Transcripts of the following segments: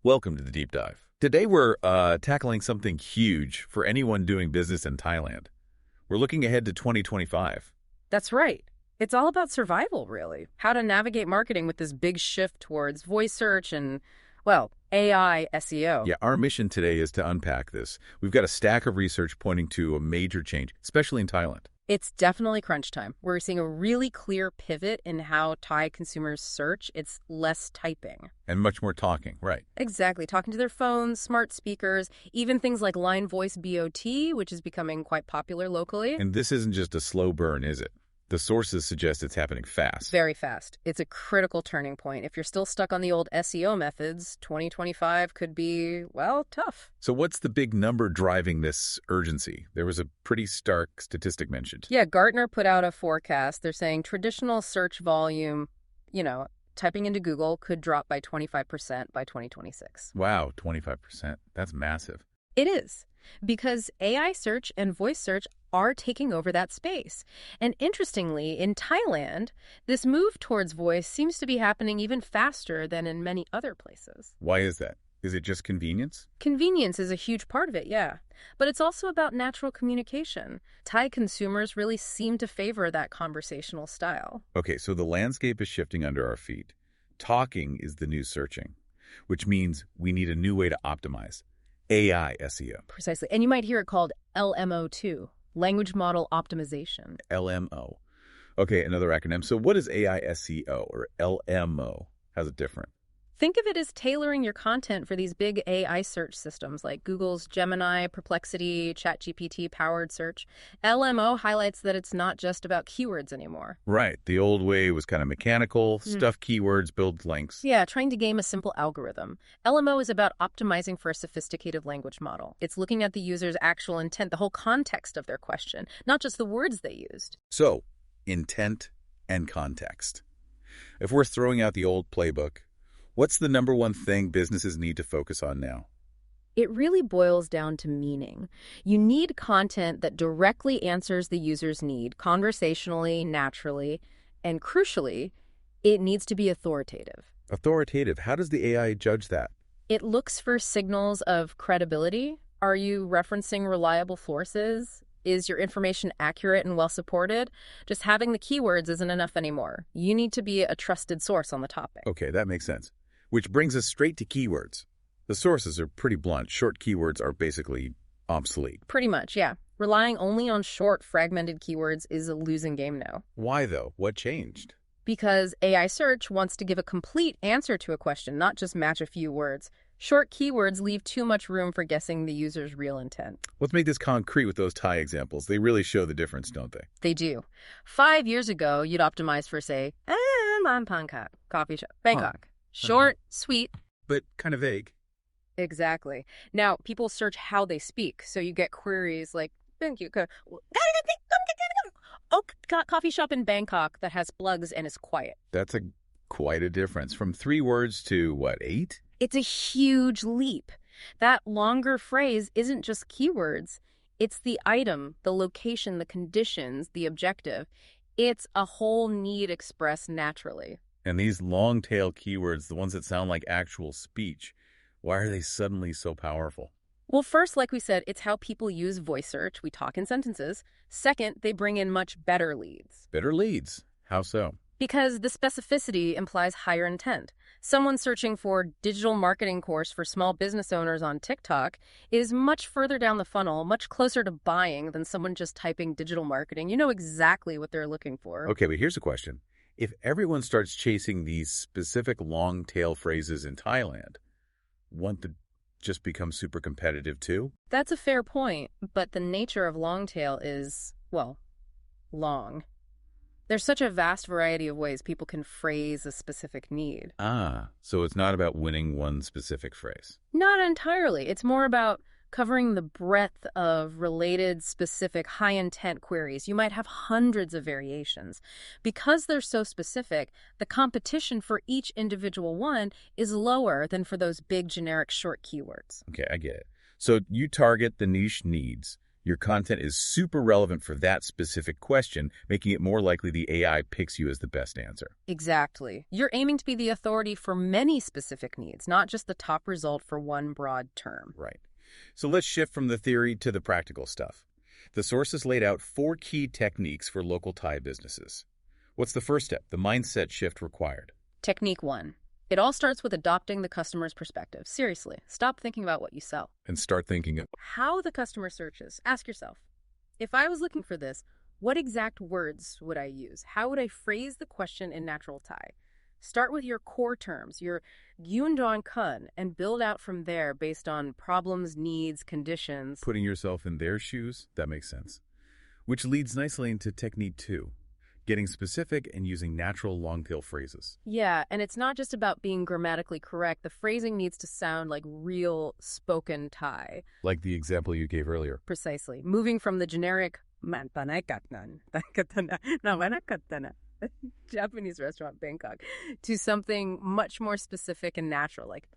Welcome to the Deep Dive. Today we're tackling something huge for anyone doing business in Thailand. We're looking ahead to 2025. That's right. It's all about survival, really. How to navigate marketing with this big shift towards voice search and, well, AI SEO. Yeah, our mission today is to unpack this. We've got a stack of research pointing to a major change, especially in Thailand. It's definitely crunch time. We're seeing a really clear pivot in how Thai consumers search. It's less typing. And much more talking, right? Exactly. Talking to their phones, smart speakers, even things like line voice BOT, which is becoming quite popular locally. And this isn't just a slow burn, is it? The sources suggest it's happening fast. Very fast. It's a critical turning point. If you're still stuck on the old SEO methods, 2025 could be, well, tough. So what's the big number driving this urgency? There was a pretty stark statistic mentioned. Yeah, Gartner put out a forecast. They're saying traditional search volume, typing into Google could drop by 25% by 2026. Wow, 25%. That's massive. It is, because AI search and voice search are taking over that space. And interestingly, in Thailand, this move towards voice seems to be happening even faster than in many other places. Why is that? Is it just convenience? Convenience is a huge part of it, yeah. But it's also about natural communication. Thai consumers really seem to favor that conversational style. Okay, so the landscape is shifting under our feet. Talking is the new searching, which means we need a new way to optimize. AI SEO. Precisely. And you might hear it called LMO too. Language Model Optimization. LMO. Okay, another acronym. So what is AI SEO or LMO? How's it different? Think of it as tailoring your content for these big AI search systems like Google's Gemini, Perplexity, ChatGPT-powered search. LMO highlights that it's not just about keywords anymore. Right. The old way was kind of mechanical, stuff keywords, build links. Yeah, trying to game a simple algorithm. LMO is about optimizing for a sophisticated language model. It's looking at the user's actual intent, the whole context of their question, not just the words they used. So, intent and context. If we're throwing out the old playbook, what's the number one thing businesses need to focus on now? It really boils down to meaning. You need content that directly answers the user's need, conversationally, naturally, and crucially, it needs to be authoritative. Authoritative. How does the AI judge that? It looks for signals of credibility. Are you referencing reliable sources? Is your information accurate and well-supported? Just having the keywords isn't enough anymore. You need to be a trusted source on the topic. Okay, that makes sense. Which brings us straight to keywords. The sources are pretty blunt. Short keywords are basically obsolete. Pretty much, yeah. Relying only on short, fragmented keywords is a losing game now. Why, though? What changed? Because AI search wants to give a complete answer to a question, not just match a few words. Short keywords leave too much room for guessing the user's real intent. Let's make this concrete with those Thai examples. They really show the difference, don't they? They do. 5 years ago, you'd optimize for, say, Bangkok, coffee shop, Bangkok. Short, sweet. But kind of vague. Exactly. Now, people search how they speak, so you get queries like, thank you, coffee shop in Bangkok that has plugs and is quiet. That's quite a difference. From 3 words to, what, 8? It's a huge leap. That longer phrase isn't just keywords. It's the item, the location, the conditions, the objective. It's a whole need expressed naturally. And these long-tail keywords, the ones that sound like actual speech, why are they suddenly so powerful? Well, first, like we said, it's how people use voice search. We talk in sentences. Second, they bring in much better leads. Better leads? How so? Because the specificity implies higher intent. Someone searching for digital marketing course for small business owners on TikTok is much further down the funnel, much closer to buying than someone just typing digital marketing. You know exactly what they're looking for. Okay, but here's a question. If everyone starts chasing these specific long-tail phrases in Thailand, won't it just become super competitive too? That's a fair point, but the nature of long tail is, well, long. There's such a vast variety of ways people can phrase a specific need. Ah, so it's not about winning one specific phrase. Not entirely. It's more about covering the breadth of related, specific, high-intent queries. You might have hundreds of variations. Because they're so specific, the competition for each individual one is lower than for those big, generic, short keywords. Okay, I get it. So you target the niche needs. Your content is super relevant for that specific question, making it more likely the AI picks you as the best answer. Exactly. You're aiming to be the authority for many specific needs, not just the top result for one broad term. Right. So let's shift from the theory to the practical stuff. The sources laid out 4 key techniques for local Thai businesses. What's the first step, the mindset shift required? Technique 1. It all starts with adopting the customer's perspective. Seriously, stop thinking about what you sell. And start thinking of How the customer searches. Ask yourself, if I was looking for this, what exact words would I use? How would I phrase the question in natural Thai? Start with your core terms, your Yundong Kun, and build out from there based on problems, needs, conditions. putting yourself in their shoes. That makes sense. Which leads nicely into technique 2, getting specific and using natural long-tail phrases. Yeah, and it's not just about being grammatically correct. The phrasing needs to sound like real spoken Thai. Like the example you gave earlier. Precisely. Moving from the generic Japanese restaurant Bangkok to something much more specific and natural, like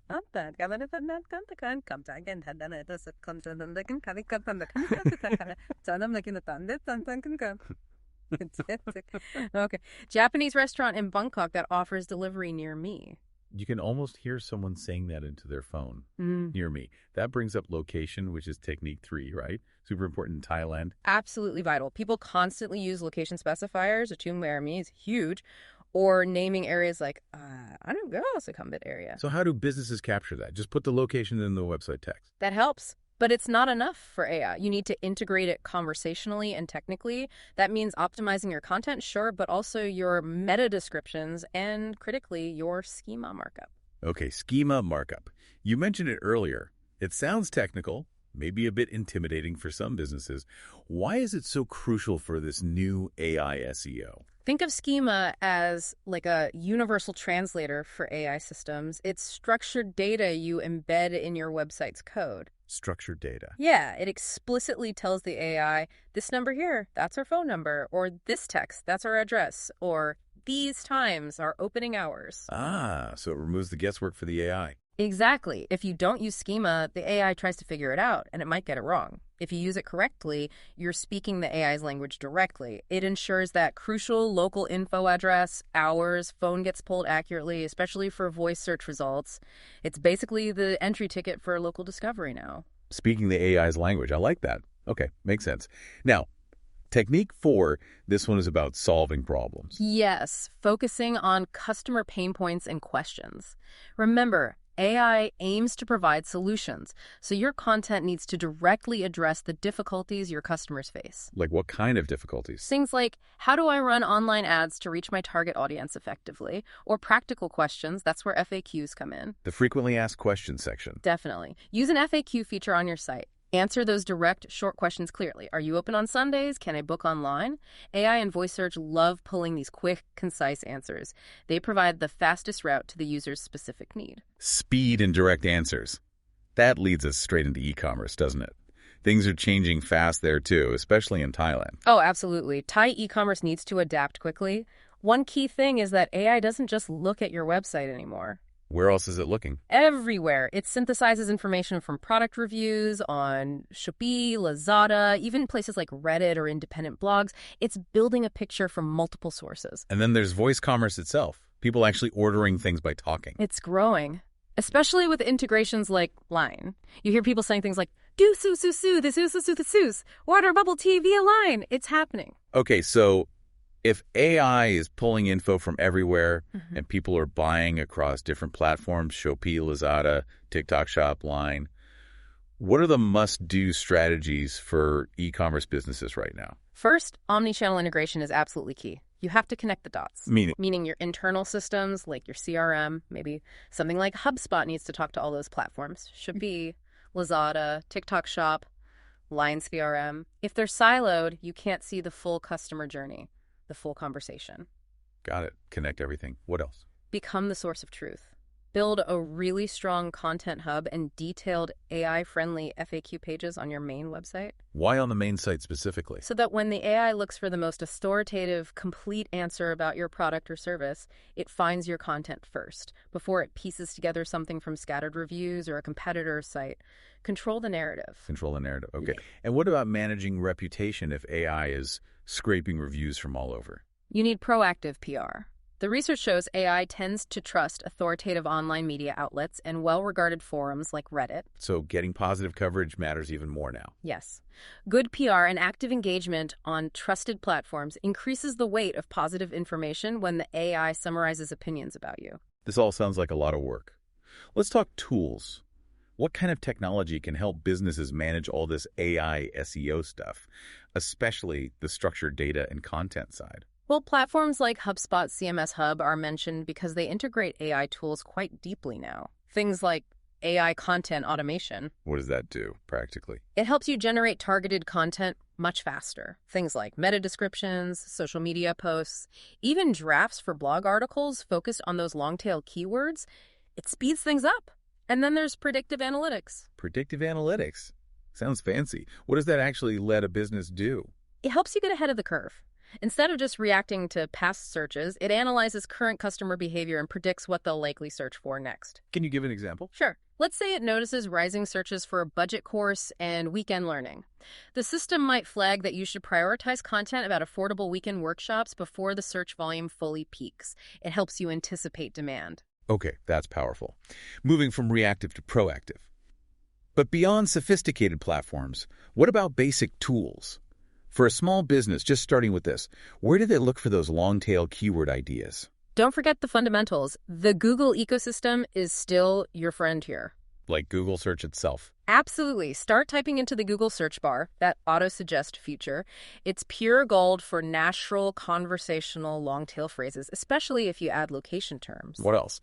okay, Japanese restaurant in Bangkok that offers delivery near me. You can almost hear someone saying that into their phone. Near me. That brings up location, which is technique 3, right? Super important in Thailand. Absolutely vital. People constantly use location specifiers. Atum where me is huge, or naming areas like I don't go succumbit area. So how do businesses capture that? Just put the location in the website text. That helps. But it's not enough for AI. You need to integrate it conversationally and technically. That means optimizing your content, sure, but also your meta descriptions and, critically, your schema markup. Okay, schema markup. You mentioned it earlier. It sounds technical, maybe a bit intimidating for some businesses. Why is it so crucial for this new AI SEO? Think of schema as like a universal translator for AI systems. It's structured data you embed in your website's code. Structured data. Yeah, it explicitly tells the AI, this number here, that's our phone number, or this text, that's our address, or these times are opening hours. Ah, so it removes the guesswork for the AI. Exactly. If you don't use schema, the AI tries to figure it out, and it might get it wrong. If you use it correctly, you're speaking the AI's language directly. It ensures that crucial local info address, hours, phone gets pulled accurately, especially for voice search results. It's basically the entry ticket for local discovery now. Speaking the AI's language. I like that. Okay, makes sense. Now, technique 4, this one is about solving problems. Yes, focusing on customer pain points and questions. Remember, AI aims to provide solutions, so your content needs to directly address the difficulties your customers face. Like what kind of difficulties? Things like, how do I run online ads to reach my target audience effectively? Or practical questions, that's where FAQs come in. The frequently asked questions section. Definitely. Use an FAQ feature on your site. Answer those direct, short questions clearly. Are you open on Sundays? Can I book online? AI and voice search love pulling these quick, concise answers. They provide the fastest route to the user's specific need. Speed and direct answers. That leads us straight into e-commerce, doesn't it? Things are changing fast there too, especially in Thailand. Oh, absolutely. Thai e-commerce needs to adapt quickly. One key thing is that AI doesn't just look at your website anymore. Where else is it looking? Everywhere. It synthesizes information from product reviews on Shopee, Lazada, even places like Reddit or independent blogs. It's building a picture from multiple sources. And then there's voice commerce itself. People actually ordering things by talking. It's growing, especially with integrations like Line. You hear people saying things like, do su su su, the su su su the sus, water bubble tea via Line. It's happening. Okay, so if AI is pulling info from everywhere and people are buying across different platforms, Shopee, Lazada, TikTok Shop, Line, what are the must-do strategies for e-commerce businesses right now? First, omni-channel integration is absolutely key. You have to connect the dots. Meaning your internal systems, like your CRM, maybe something like HubSpot needs to talk to all those platforms. Shopee, Lazada, TikTok Shop, Line CRM. If they're siloed, you can't see the full customer journey. The full conversation. Got it. Connect everything. What else? Become the source of truth. Build a really strong content hub and detailed AI-friendly FAQ pages on your main website. Why on the main site specifically? So that when the AI looks for the most authoritative, complete answer about your product or service, it finds your content first, before it pieces together something from scattered reviews or a competitor's site. Control the narrative. Control the narrative. Okay. And what about managing reputation if AI is scraping reviews from all over? You need proactive PR. The research shows AI tends to trust authoritative online media outlets and well-regarded forums like Reddit. So getting positive coverage matters even more now. Yes. Good PR and active engagement on trusted platforms increases the weight of positive information when the AI summarizes opinions about you. This all sounds like a lot of work. Let's talk tools. What kind of technology can help businesses manage all this AI SEO stuff, especially the structured data and content side? Well, platforms like HubSpot CMS Hub are mentioned because they integrate AI tools quite deeply now. Things like AI content automation. What does that do, practically? It helps you generate targeted content much faster. Things like meta descriptions, social media posts, even drafts for blog articles focused on those long-tail keywords. It speeds things up. And then there's predictive analytics. Predictive analytics? Sounds fancy. What does that actually let a business do? It helps you get ahead of the curve. Instead of just reacting to past searches, it analyzes current customer behavior and predicts what they'll likely search for next. Can you give an example? Sure. Let's say it notices rising searches for a budget course and weekend learning. The system might flag that you should prioritize content about affordable weekend workshops before the search volume fully peaks. It helps you anticipate demand. Okay, that's powerful. Moving from reactive to proactive. But beyond sophisticated platforms, what about basic tools? For a small business just starting with this, where do they look for those long-tail keyword ideas? Don't forget the fundamentals. The Google ecosystem is still your friend here. Like Google search itself? Absolutely. Start typing into the Google search bar, that auto-suggest feature. It's pure gold for natural, conversational, long-tail phrases, especially if you add location terms. What else?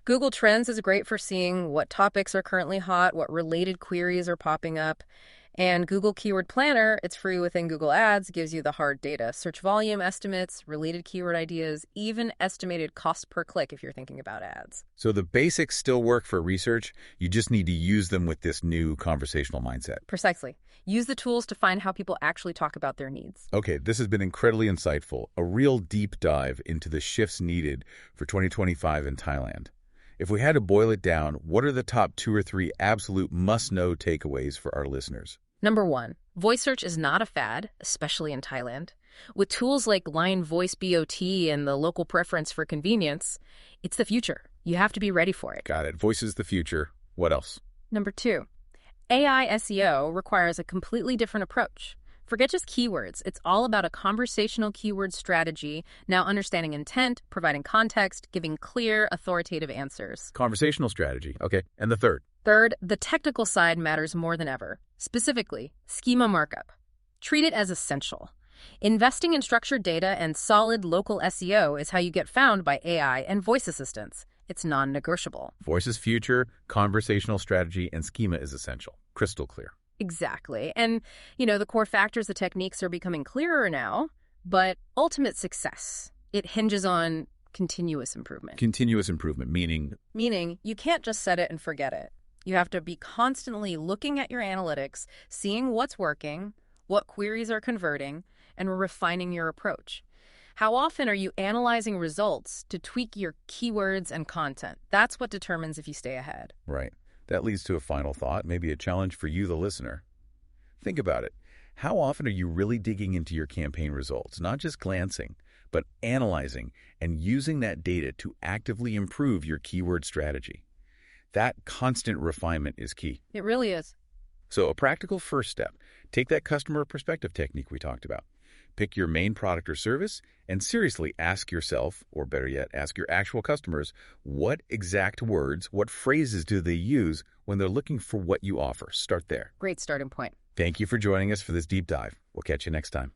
Google Trends is great for seeing what topics are currently hot, what related queries are popping up. And Google Keyword Planner, it's free within Google Ads, gives you the hard data. Search volume estimates, related keyword ideas, even estimated cost per click if you're thinking about ads. So the basics still work for research. You just need to use them with this new conversational mindset. Precisely. Use the tools to find how people actually talk about their needs. Okay, this has been incredibly insightful. A real deep dive into the shifts needed for 2025 in Thailand. If we had to boil it down, what are the top 2 or 3 absolute must-know takeaways for our listeners? Number 1, voice search is not a fad, especially in Thailand. With tools like Line Voice BOT and the local preference for convenience, it's the future. You have to be ready for it. Got it. Voice is the future. What else? Number 2, AI SEO requires a completely different approach. Forget just keywords. It's all about a conversational keyword strategy, now understanding intent, providing context, giving clear, authoritative answers. Conversational strategy. Okay. And the third? Third, the technical side matters more than ever. Specifically, schema markup. Treat it as essential. Investing in structured data and solid local SEO is how you get found by AI and voice assistants. It's non-negotiable. Voice is future, conversational strategy, and schema is essential. Crystal clear. Exactly. And, the core factors, the techniques are becoming clearer now, but ultimate success, it hinges on continuous improvement. Continuous improvement, meaning? Meaning you can't just set it and forget it. You have to be constantly looking at your analytics, seeing what's working, what queries are converting, and refining your approach. How often are you analyzing results to tweak your keywords and content? That's what determines if you stay ahead. Right. That leads to a final thought, maybe a challenge for you, the listener. Think about it. How often are you really digging into your campaign results, not just glancing, but analyzing and using that data to actively improve your keyword strategy? That constant refinement is key. It really is. So a practical first step, take that customer perspective technique we talked about. Pick your main product or service and seriously ask yourself, or better yet, ask your actual customers, what exact words, what phrases do they use when they're looking for what you offer? Start there. Great starting point. Thank you for joining us for this deep dive. We'll catch you next time.